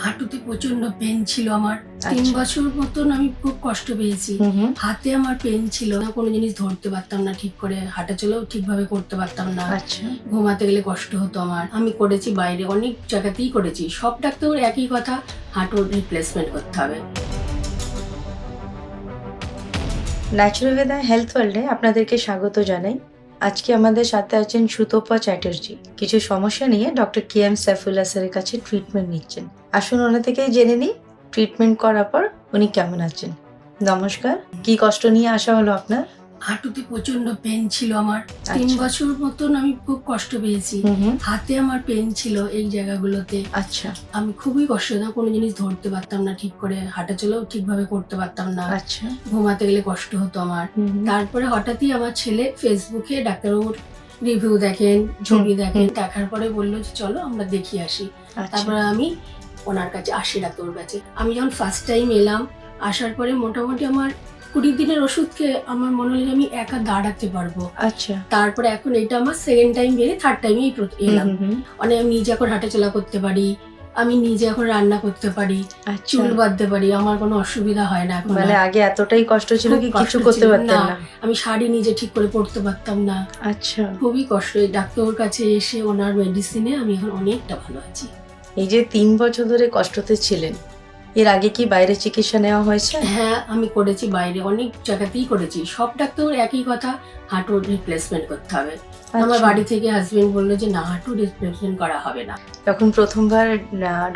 হাঁটুতে প্রচন্ড পেন ছিল আমার। 3 আচ্ছা। বছর মতন আমি খুব কষ্ট পেয়েছি। হুম। হাতে আমার পেন ছিল না, কোনো জিনিস ধরতে পারতাম না ঠিক করে, হাঁটাচলাও ঠিকভাবে করতে পারতাম না। আচ্ছা। ঘুমাতে গেলে কষ্ট হতো আমার। আমি করেছি বাইরে অনেক জায়গাতেই করেছি, সব ডাক্তার একই কথা, হাঁটুর রিপ্লেসমেন্ট করতে হবে। ন্যাচুরালভেদা হেলথ ওয়ার্ল্ডে আপনাদেরকে স্বাগত জানাই। আজকে আমাদের সাথে আছেন সুতপা চ্যাটার্জি। কিছু সমস্যা নিয়ে ডক্টর KM সাইফুল্লাহ স্যারের কাছে ট্রিটমেন্ট নিচ্ছেন। আসুন ওনার থেকেই জেনে নিই ট্রিটমেন্ট করার পর উনি কেমন আছেন। নমস্কার, কি কষ্ট নিয়ে আসা হলো আপনার? হাঁটুতে প্রচন্ড পেন ছিল আমার। 3 আচ্ছা। বছর মতন আমি খুব কষ্ট পেয়েছি। হুম। হাতে আমার পেন ছিল এই জায়গাগুলোতে। আচ্ছা। আমি খুবই কষ্ট না, কোনো জিনিস ধরতে পারতাম না ঠিক করে, হাঁটাচলাও ঠিকভাবে করতে পারতাম না। আচ্ছা। ঘুমাতে গেলে কষ্ট হতো আমার। হুম। তারপরে হঠাৎই আমার ছেলে ফেসবুকে ডাক্তারবাবুর রিভিউ দেখেন, ছবি দেখেন, দেখার পরে বললো যে চলো আমরা দেখিয়ে আসি। আচ্ছা। তারপরে আমি ওনার কাছে আসি, ডাক্তারবাবুর কাছে। আমি যখন ফার্স্ট টাইম এলাম, আসার পরে মোটামুটি আমার 20 দিনের ওষুধ খেয়ে আমার মনে হলো যে আমি একা দাঁড়াতে পারবো। আচ্ছা। তারপরে এখন এটা আমার সেকেন্ড টাইম বেরিয়ে থার্ড টাইমেই এলাম। মানে আমি নিজে এখন হাঁটাচলা করতে পারি, আমি নিজে এখন রান্না করতে পারি, আচ্ছা। চুল বাঁধতে পারি, আমার কোনো অসুবিধা হয় না এখন। মানে আগে এতটাই কষ্ট ছিল কি খুব কিছু কষ্ট করতে ছিল, পারতেন না? আমি শাড়ি নিজে ঠিক করে পরতে পারতাম না। আচ্ছা। খুবই কষ্ট। এই ডাক্তারের কাছে এসে ওনার মেডিসিনে আমি এখন অনেকটা ভালো আছি। এই যে 3 বছর ধরে কষ্টতে ছিলেন, এর আগে কি বাইরে চিকিৎসা নেওয়া হয়েছে? হ্যাঁ, আমি করেছি বাইরে অনেক জায়গাতেই করেছি, সব ডাক্তার একই কথা, হাঁটুর রিপ্লেসমেন্ট করতে হবে। আমার আচ্ছা। বাড়ি থেকে হাজবেন্ড বললো যে না, হাঁটুর রিপ্লেসমেন্ট করা হবে না। যখন প্রথমবার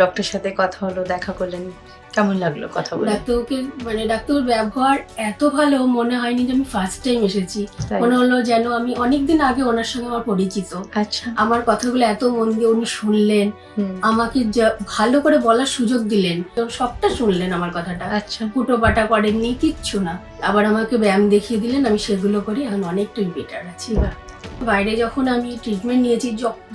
ডক্টর সাথে কথা হলো, দেখা করলেন, কেমন লাগলো কথা বলে? ডাক্তারকে মানে ডাক্তার ব্যবহার এত ভালো, মনে হয়নি যে আমি ফার্স্ট টাইম এসেছি। তাই? মনে হলো যেন আমি অনেকদিন আগে ওনার সঙ্গে আমার পরিচিত। আচ্ছা। আমার কথাগুলো এত মন দিয়ে উনি শুনলেন, হুম। আমাকে ভালো করে বলার সুযোগ দিলেন, সবটা শুনলেন আমার কথাটা। আচ্ছা। ফুটোপাটা করেননি, কিচ্ছু না। আবার আমাকে ব্যায়াম দেখিয়ে দিলেন, আমি সেগুলো করি, এখন অনেকটাই বেটার আছি। বাহ। বাইরে যখন আমি ট্রিটমেন্ট নিয়েছি,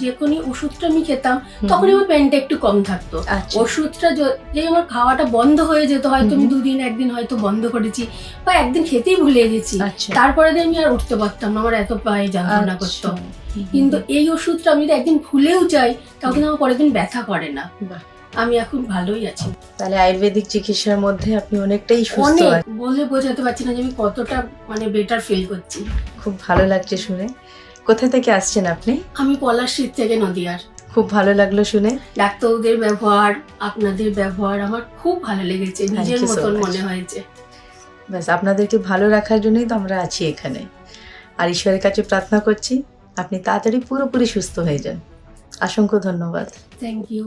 যখনই ওষুধটা আমি খেতাম তখনই আমার পেনটা একটু কম থাকতো। আচ্ছা। ওষুধটা যে আমার খাওয়াটা বন্ধ হয়ে যেত, হয়তো আমি 2 দিন 1 দিন হয়তো বন্ধ করেছি, বা একদিন খেতেই ভুলে গেছি, আচ্ছা। তারপরে দিয়ে আমি আর উঠতে পারতাম না, আমার এত পায়ে যন্ত্রণা করতো। কিন্তু এই ওষুধটা আমি যদি একদিন ভুলেও যাই, তাও কিন্তু আমার পরের দিন ব্যথা করে না। বাহ। আমি এখন ভালোই আছি। তাহলে আয়ুর্বেদিক চিকিৎসার মধ্যে আপনি অনেকটাই সুস্থ অনেক আছেন। বলে বোঝাতে পারছি না যে আমি কতটা মানে বেটার ফিল করছি। খুব ভালো লাগছে শুনে। কোথা থেকে আসছেন আপনি? আমি পলাশীর থেকে নদিয়ার। খুব ভালো লাগলো শুনে। ডাক্তারদের ব্যবহার, আপনাদের ব্যবহার আমার খুব ভালো লেগেছে, নিজের you so মতন much. মনে হয়েছে। ব্যাস, আপনাদেরকে ভালো রাখার জন্যই তো আমরা আছি এখানে। আর ঈশ্বরের কাছে প্রার্থনা করছি আপনি তাড়াতাড়ি পুরোপুরি সুস্থ হয়ে যান। অসংখ্য ধন্যবাদ। Thank you.